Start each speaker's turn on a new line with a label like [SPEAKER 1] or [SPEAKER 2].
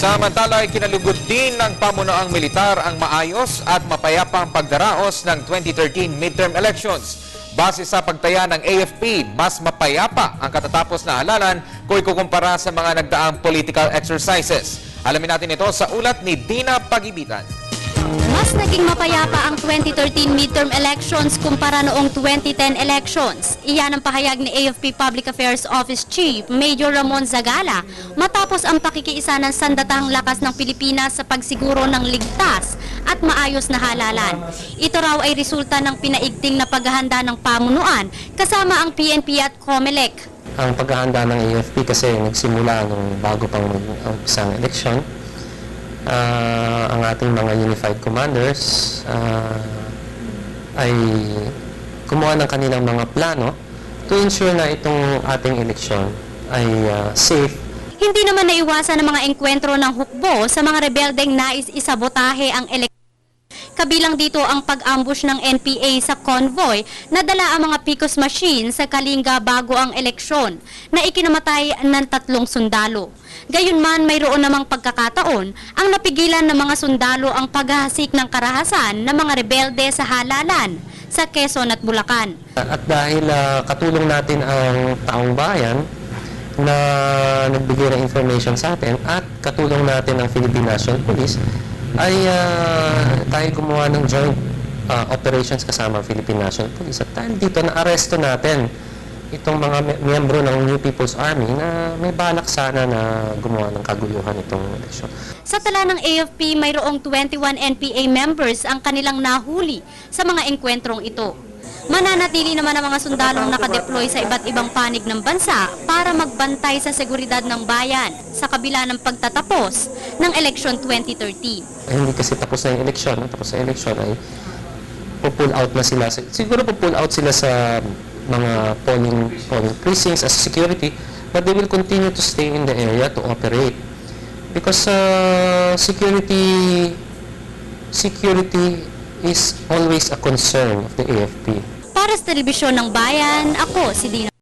[SPEAKER 1] Samantala ay kinalugod din ng pamunuang militar ang maayos at mapayapang pagdaraos ng 2013 midterm elections. Base sa pagtaya ng AFP, mas mapayapa ang katatapos na halalan kung ikukumpara sa mga nagdaang political exercises. Alamin natin ito sa ulat ni Dina Pagibitan.
[SPEAKER 2] Mas naging mapayapa ang 2013 midterm elections kumpara noong 2010 elections. Iyan ang pahayag ni AFP Public Affairs Office Chief Major Ramon Zagala matapos ang pakikiisa ng sandatahang lakas ng Pilipinas sa pagsiguro ng ligtas at maayos na halalan. Ito raw ay resulta ng pinaigting na paghahanda ng pamunuan kasama ang PNP at COMELEC.
[SPEAKER 3] Ang paghahanda ng AFP kasi nagsimula nung bago pang isang eleksyon. Ang ating mga unified commanders ay kumuha ng kanilang mga plano to ensure na itong ating eleksyon ay safe.
[SPEAKER 2] Hindi naman naiwasan ng mga engkwentro ng hukbo sa mga rebeldeng nais isabotahe ang eleksyon. Kabilang dito ang pag-ambush ng NPA sa convoy na dala ang mga PICOS machine sa Kalinga bago ang eleksyon na ikinamatay ng 3 sundalo. Gayunman, mayroon namang pagkakataon ang napigilan ng mga sundalo ang paghahasik ng karahasan ng mga rebelde sa halalan sa Quezon at Bulacan.
[SPEAKER 3] At dahil katulong natin ang taong bayan na nagbigay ng information sa atin at katulong natin ang Philippine National Police, ay tayo gumawa ng joint operations kasama ang Philippine National Police. At dahil dito, na-aresto natin itong mga miyembro ng New People's Army na may balak sana na gumawa ng kaguluhan itong eleksyon.
[SPEAKER 2] Sa tala ng AFP, mayroong 21 NPA members ang kanilang nahuli sa mga engkwentrong ito. Mananatili naman ang mga sundalong nakadeploy sa iba't ibang panig ng bansa para magbantay sa seguridad ng bayan sa kabila ng pagtatapos ng eleksyon 2013.
[SPEAKER 3] Hindi kasi tapos na yung eleksyon. Tapos sa eleksyon ay pull out na sila. Siguro pull out sila sa mga polling precincts as security, but they will continue to stay in the area to operate. Because security is always a concern of the AFP.
[SPEAKER 2] Para sa Telebisyon ng Bayan, ako si Dina.